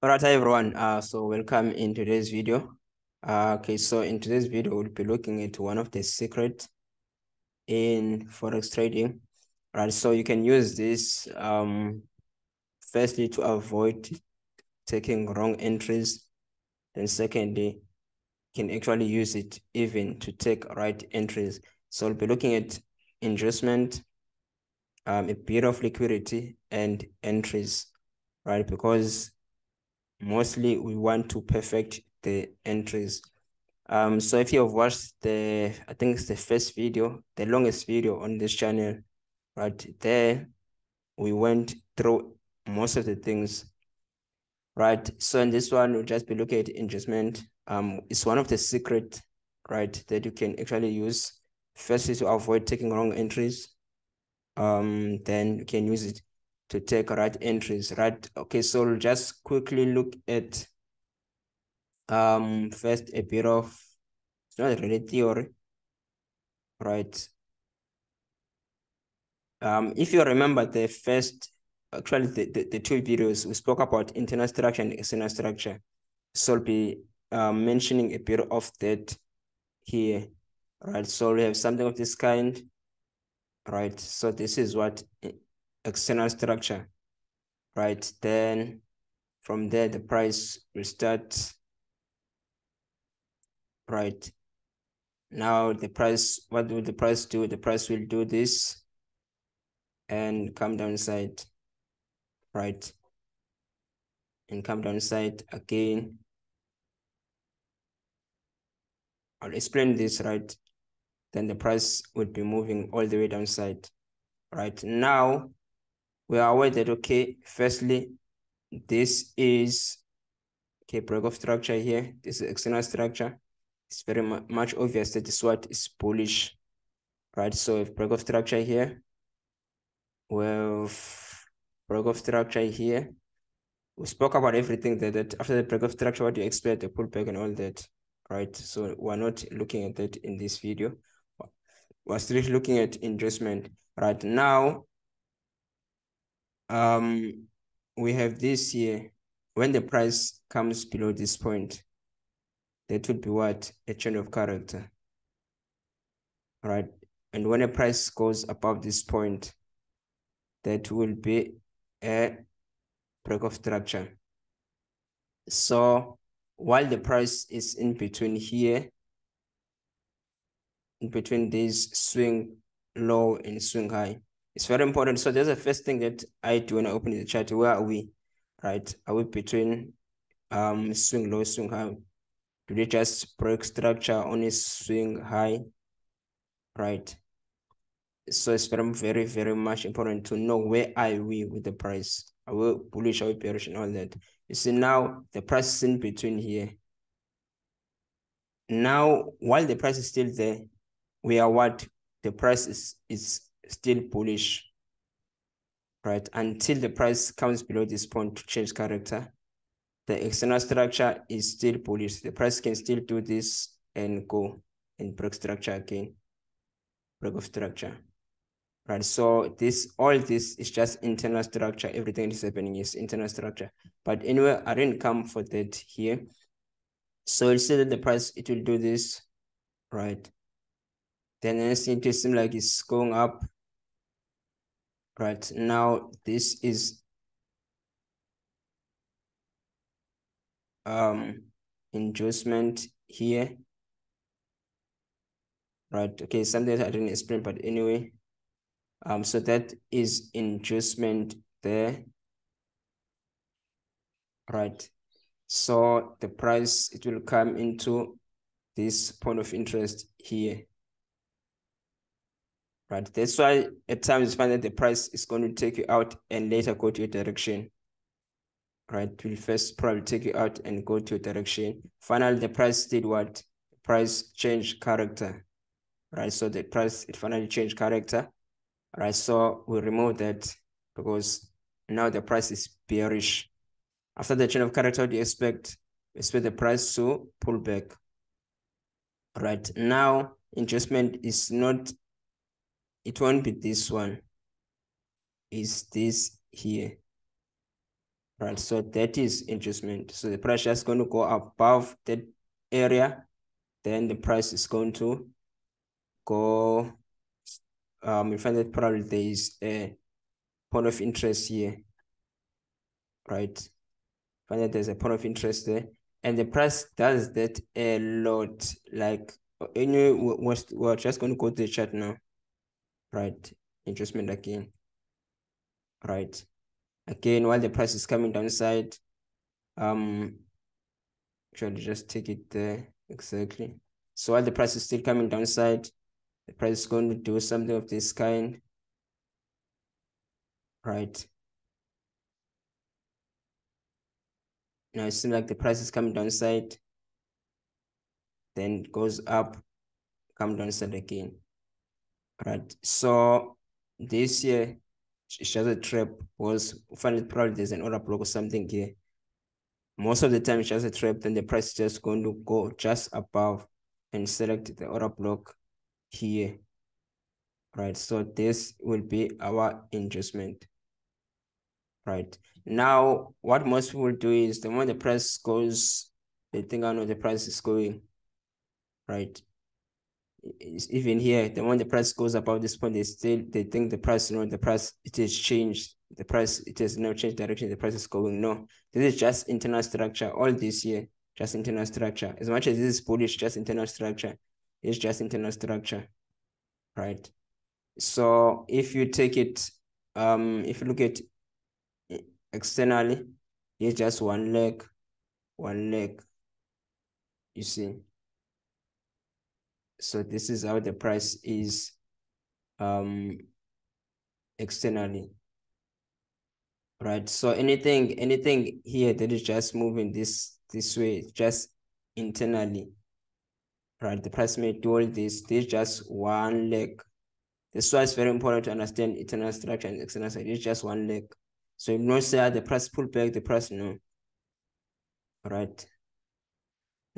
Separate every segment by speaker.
Speaker 1: All right, hi everyone. So welcome in today's video. Okay, so in today's video, we'll be looking at one of the secrets in Forex trading. All right, so you can use this firstly to avoid taking wrong entries. Then secondly, you can actually use it even to take right entries. So we'll be looking at inducement, a bit of liquidity and entries, right? Because mostly we want to perfect the entries. So if you have watched I think it's the first video, the longest video on this channel, right there, we went through most of the things, right? So in this one, we'll just be looking at inducement. It's one of the secret, right, that you can actually use firstly to avoid taking wrong entries. Then you can use it to take right entries, right? Okay, so we'll just quickly look at first a bit of, it's not really theory, right? If you remember the first, actually the two videos, we spoke about internal structure and external structure. So I'll be mentioning a bit of that here, right? So we have something of this kind, right? So this is what external structure, right? Then from there, the price will start, right? Now the price, what will the price do? The price will do this and come downside, right? And come downside again. I'll explain this, right? Then the price would be moving all the way downside, right? Now we are aware that, okay, firstly, this is, okay, break of structure here. This is external structure. It's very much obvious that this what is bullish, right? So if break of structure here, with break of structure here, we spoke about everything that after the break of structure, what do you expect, the pullback and all that, right? So we're not looking at that in this video. We're still looking at inducement. Right now, we have this here. When the price comes below this point, that would be what? A change of character, right? And when a price goes above this point, that will be a break of structure. So while the price is in between here, in between this swing low and swing high, it's very important. So there's the first thing that I do when I open the chart. Where are we, right? Are we between swing low, swing high? Do they just break structure on a swing high, right? So it's very much important to know where are we with the price. Are we bullish, are we bearish, and all that? You see, now the price is in between here. Now, while the price is still there, we are what? The price is still bullish, right? Until the price comes below this point to change character, the external structure is still bullish. The price can still do this and go and break structure again, break of structure, right? So all this is just internal structure. Everything that is happening is internal structure. But anyway, I didn't come for that here. So you'll see that the price, it will do this, right? Then it seems like it's going up, right? Now this is inducement here, right? Okay, something that I didn't explain, but anyway, so that is inducement there, right? So the price, it will come into this point of interest here, right? That's why at times you find that the price is going to take you out and later go to a direction, right? It will first probably take you out and go to a direction. Finally, the price did what? The price changed character, right? So the price, it finally changed character, right? So we remove that because now the price is bearish. After the change of character, what do you expect? Expect the price to pull back. Right now, inducement is not, it won't be this one. Is this here, right? So that is inducement. So the price is going to go above that area, then the price is going to go, we find that probably there is a point of interest here, right? Find that there's a point of interest there, and the price does that a lot. Like anyway, we're just going to go to the chart now, right? Inducement again, right? Again, while the price is coming downside, actually just take it there exactly. So while the price is still coming downside, the price is going to do something of this kind, right? Now it seems like the price is coming downside, then goes up, come downside again, right? So this here it's just a trap, was finally probably there's an order block or something here. Most of the time it's just a trap, then the price is just going to go just above and select the order block here, right? So this will be our inducement, right? Now what most people do is the moment the price goes, they think I know the price is going, right? Even here, the moment the price goes above this point, they think the price, the price, it has changed. The price, it has no changed direction. The price is going. No, this is just internal structure. All this here, just internal structure. As much as this is bullish, just internal structure. It's just internal structure, right? So if you take it, if you look at externally, it's just one leg, you see. So this is how the price is externally, right? So anything here that is just moving this way, just internally, right? The price may do all this is just one leg. This is why it's very important to understand internal structure and external structure. It's just one leg. So you don't say the price pull back, the price no. Right.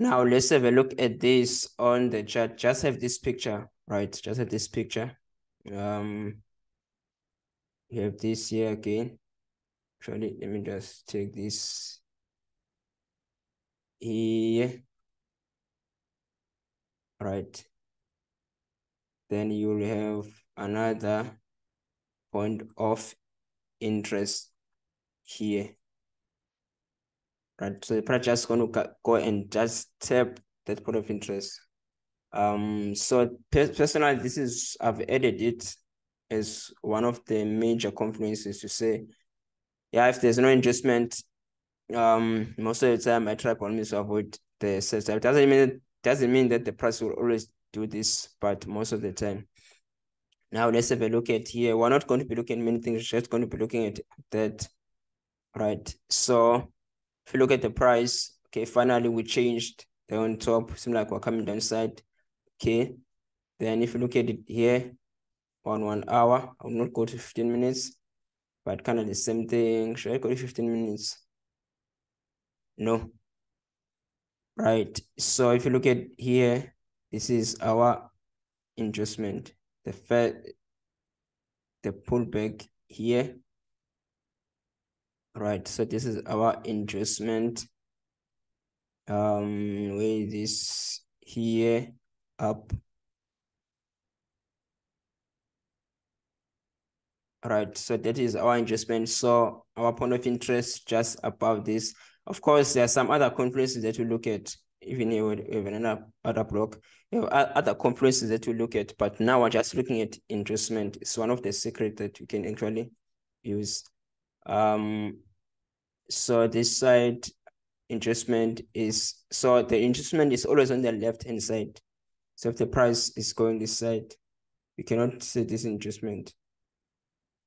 Speaker 1: Now let's have a look at this on the chart. Just have this picture, right? Just have this picture. You have this here again. Actually, let me just take this here, right? Then you'll have another point of interest here, right? So the price just going to go and just tap that point of interest. So personally, I've added it as one of the major confluences to say, yeah, if there's no adjustment, most of the time I try always to avoid the setup. It doesn't mean that the price will always do this, but most of the time. Now let's have a look at here. We're not going to be looking at many things, we're just going to be looking at that, right? So if you look at the price, okay, finally we changed the on top, seems like we're coming downside, okay. Then if you look at it here on 1 hour, I will not go to 15 minutes, but kind of the same thing. Should I go to 15 minutes? No. Right. So if you look at here, this is our adjustment. The pullback here. Right. So this is our adjustment. With this here up. Right, so that is our adjustment. So our point of interest just above this. Of course, there are some other confluences that we look at, even here with another other block. There are other confluences that we look at, but now we're just looking at adjustment. It's one of the secrets that you can actually use. So this side adjustment is, so the adjustment is always on the left-hand side. So if the price is going this side, you cannot see this adjustment.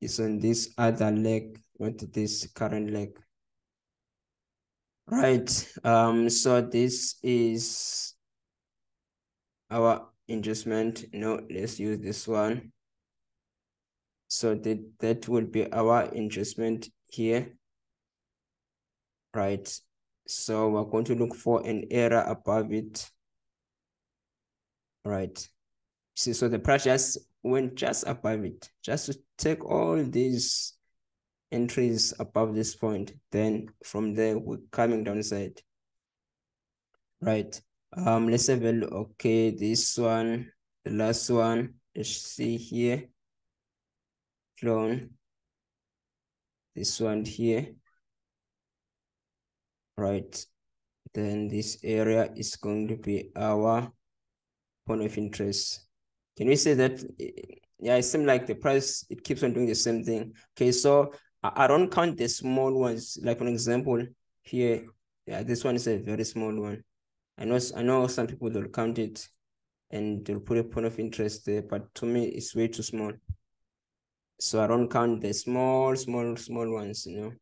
Speaker 1: It's on this other leg, not this current leg. Right. So this is our adjustment. No, let's use this one. So that will be our adjustment here. Right. So we're going to look for an area above it. Right. See, so the price just went just above it. Just to take all these entries above this point. Then from there, we're coming downside. Right. Let's have a look. Okay, this one, the last one, let's see here. Clone. This one here. Right. Then this area is going to be our point of interest. Can we say that? Yeah, it seems like the price, it keeps on doing the same thing. Okay, so I don't count the small ones. Like for example, here, yeah, this one is a very small one. I know some people will count it and they'll put a point of interest there, but to me, it's way too small. So I don't count the small ones, you know.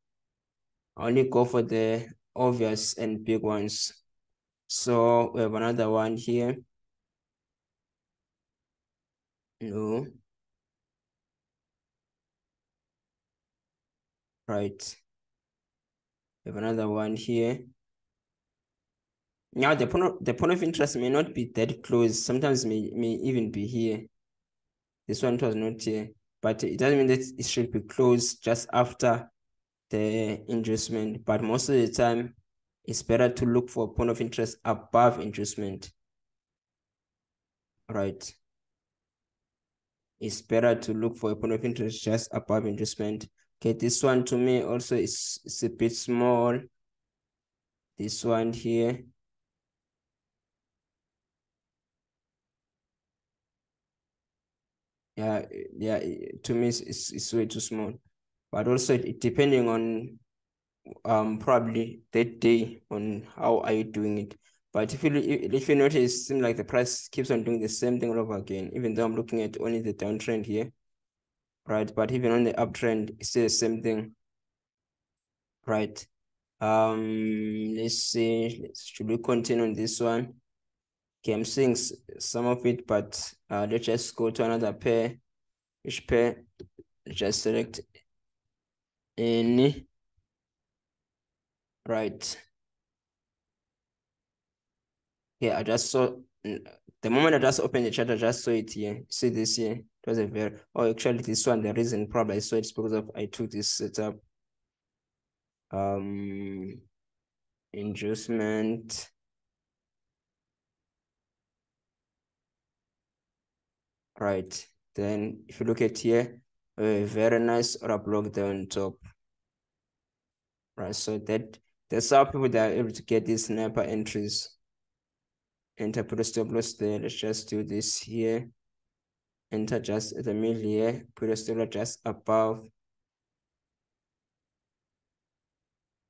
Speaker 1: I only go for the obvious and big ones. So we have another one here. No. Right. We have another one here. Now the point of interest may not be that close. Sometimes may even be here. This one was not here, but it doesn't mean that it should be close just after the inducement. But most of the time, it's better to look for a point of interest above inducement. Right. It's better to look for a point of interest just above inducement. Okay, this one to me also is a bit small. This one here. Yeah, to me it's way too small. But also depending on probably that day on how are you doing it. But if you notice, it seems like the price keeps on doing the same thing all over again, even though I'm looking at only the downtrend here, right? But even on the uptrend, it's still the same thing, right? Let's see, should we continue on this one? Okay, I'm seeing some of it, but let's just go to another pair. Which pair? Just select any, right? Yeah, I just saw the moment I just opened the chart, I just saw it here. See this here? It was a very, oh, actually this one, the reason probably I saw it's because of I took this setup. Inducement. Right. Then if you look at here, a very nice order block there on top. Right. So that's how people that are able to get these sniper entries. Enter, put a stop loss there. Let's just do this here. Enter just at the middle here, put a stop loss just above.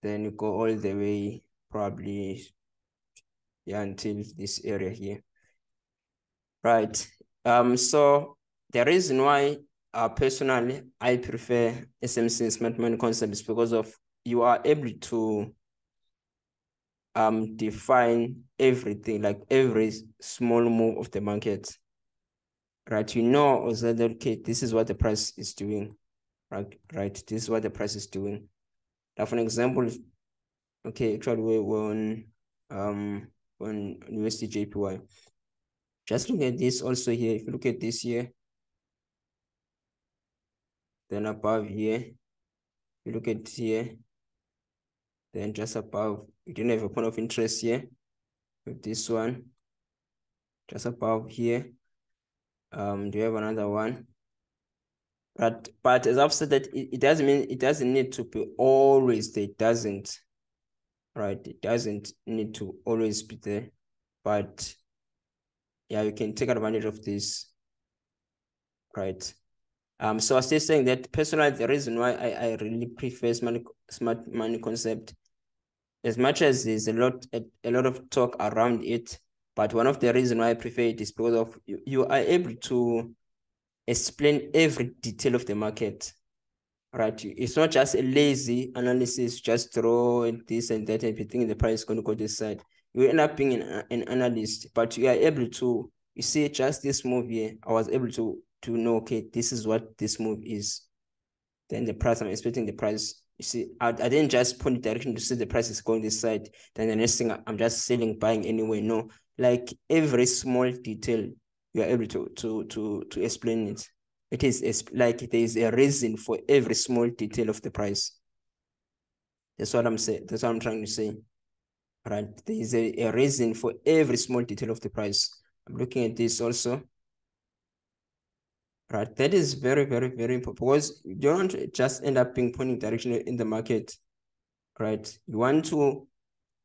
Speaker 1: Then you go all the way, probably, yeah, until this area here. Right. So the reason why personally I prefer SMC, smart money concept, is because of you are able to define everything, like every small move of the market. Right. You know also that, okay, this is what the price is doing. Right. This is what the price is doing. Now, for an example, okay, actually we're on USD JPY. Just look at this also here. If you look at this here, then above here, you look at here, then just above, you don't have a point of interest here with this one. Just above here, do you have another one? But as I've said, that it doesn't mean it doesn't need to be always there. It doesn't, right? It doesn't need to always be there, but yeah, you can take advantage of this, right? So I was still saying that personally, the reason why I really prefer smart money concept, as much as there's a lot of talk around it, but one of the reasons why I prefer it is because of you are able to explain every detail of the market, right? It's not just a lazy analysis, just throw this and that and you think the price is going to go this side. You end up being an analyst, but you are able to, you see, just this move here, I was able to know, okay, this is what this move is. Then the price, I'm expecting the price. You see, I didn't just point the direction to see the price is going this side. Then the next thing, I'm just selling, buying anyway. No, like every small detail, you are able to explain it. it is like there is a reason for every small detail of the price. That's what I'm saying. That's what I'm trying to say. Right. There is a reason for every small detail of the price. I'm looking at this also. Right. That is very, very, very important, because you don't want to just end up pinpointing direction in the market. Right. You want to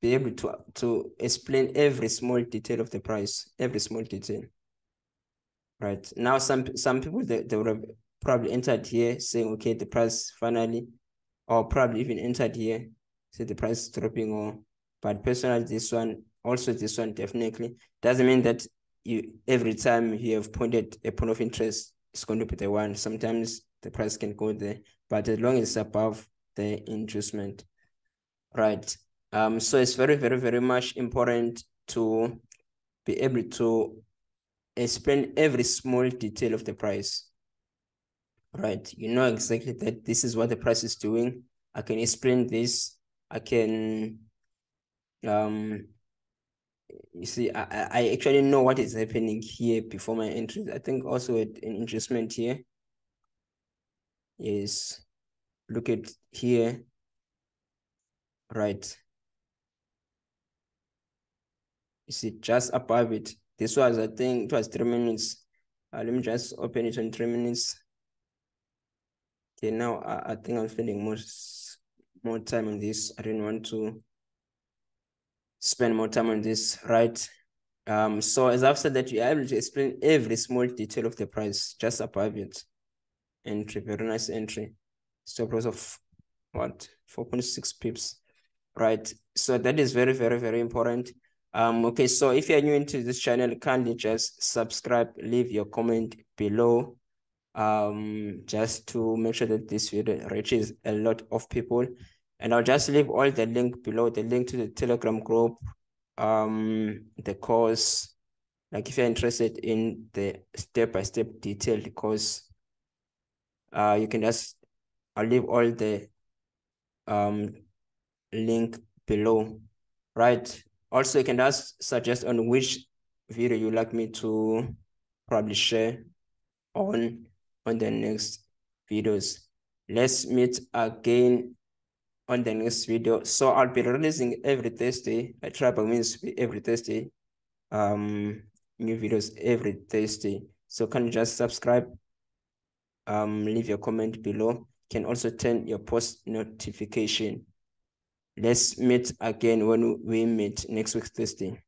Speaker 1: be able to explain every small detail of the price, every small detail. Right. Now, some people, they would have probably entered here saying, okay, the price finally, or probably even entered here, say the price is dropping, or, but personally, this one definitely doesn't mean that you, every time you have pointed a point of interest, it's going to be the one. Sometimes the price can go there, but as long as it's above the inducement. Right. So it's very, very, very much important to be able to explain every small detail of the price. Right. You know exactly that this is what the price is doing. I can explain this. I can you see, I actually know what is happening here before my entry. I think also an inducement here. Yes. Look at here. Right. You see, just above it. This was, I think, it was 3 minutes. Let me just open it on 3 minutes. Okay, now I think I'm spending more time on this. I didn't want to spend more time on this, right? So as I've said, that you are able to explain every small detail of the price just above it. Entry, very nice entry. Stop loss of what? 4.6 pips, right? So that is very, very, very important. Okay, so if you're new into this channel, kindly just subscribe, leave your comment below, just to make sure that this video reaches a lot of people. And I'll just leave all the link below, the link to the Telegram group, the course. Like if you're interested in the step-by-step detailed course, you can just, I'll leave all the link below, right? Also, you can just suggest on which video you like me to probably share on the next videos. Let's meet again on the next video. So I'll be releasing every Thursday. I try by means every Thursday. New videos every Thursday. So can you just subscribe? Leave your comment below. You can also turn your post notification. Let's meet again when we meet next week Thursday.